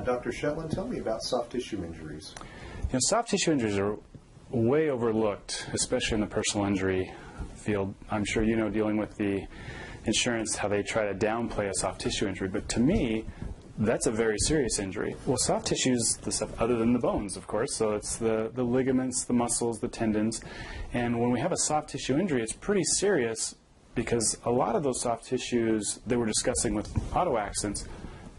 Dr. Shetlin, tell me about soft tissue injuries. Soft tissue injuries are way overlooked, especially in the personal injury field. I'm sure you know, dealing with the insurance, how they try to downplay a soft tissue injury. But to me, that's a very serious injury. Well, soft tissue is the stuff other than the bones, of course. So it's the ligaments, the muscles, the tendons. And when we have a soft tissue injury, it's pretty serious because a lot of those soft tissues that we're discussing with auto accidents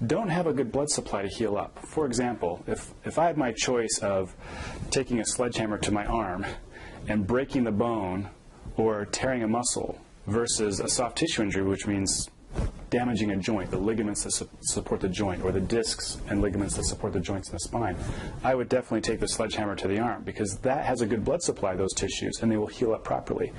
don't have a good blood supply to heal up. For example, if I had my choice of taking a sledgehammer to my arm and breaking the bone or tearing a muscle versus a soft tissue injury, which means damaging a joint, the ligaments that support the joint, or the discs and ligaments that support the joints in the spine, I would definitely take the sledgehammer to the arm because that has a good blood supply, those tissues, and they will heal up properly.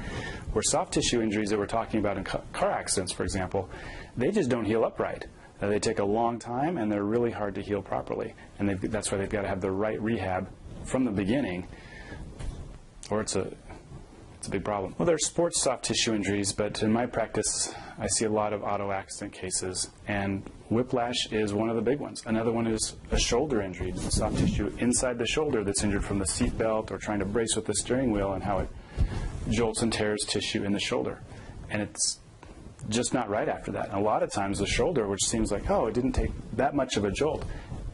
Where soft tissue injuries that we're talking about in car accidents, for example, they just don't heal up right. They take a long time, and they're really hard to heal properly. And that's why they've got to have the right rehab from the beginning, or it's a big problem. Well, there's sports soft tissue injuries, but in my practice, I see a lot of auto accident cases, and whiplash is one of the big ones. Another one is a shoulder injury, soft tissue inside the shoulder that's injured from the seat belt or trying to brace with the steering wheel, and how it jolts and tears tissue in the shoulder. And it's just not right after that. And a lot of times the shoulder, which seems like, oh, it didn't take that much of a jolt,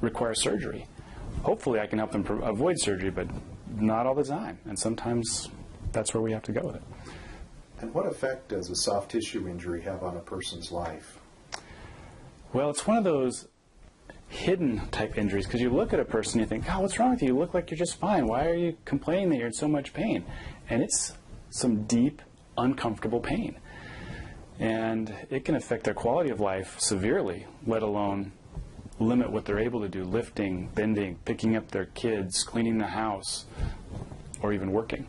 requires surgery. Hopefully I can help them avoid surgery, but not all the time. And sometimes that's where we have to go with it. And what effect does a soft tissue injury have on a person's life? Well, it's one of those hidden type injuries, because you look at a person and you think, oh, what's wrong with you? You look like you're just fine. Why are you complaining that you're in so much pain? And it's some deep, uncomfortable pain. And it can affect their quality of life severely, let alone limit what they're able to do, lifting, bending, picking up their kids, cleaning the house, or even working.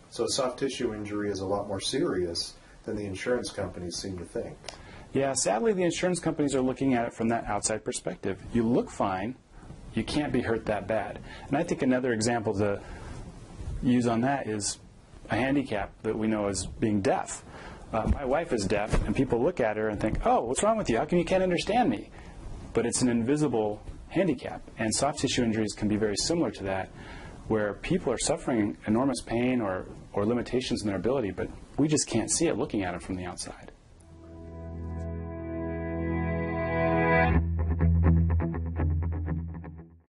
So a soft tissue injury is a lot more serious than the insurance companies seem to think. Yeah, sadly the insurance companies are looking at it from that outside perspective. You look fine, you can't be hurt that bad. And I think another example to use on that is a handicap that we know as being deaf. My wife is deaf, and people look at her and think, oh, what's wrong with you? How come you can't understand me? But it's an invisible handicap, and soft tissue injuries can be very similar to that, where people are suffering enormous pain or limitations in their ability, but we just can't see it looking at them from the outside.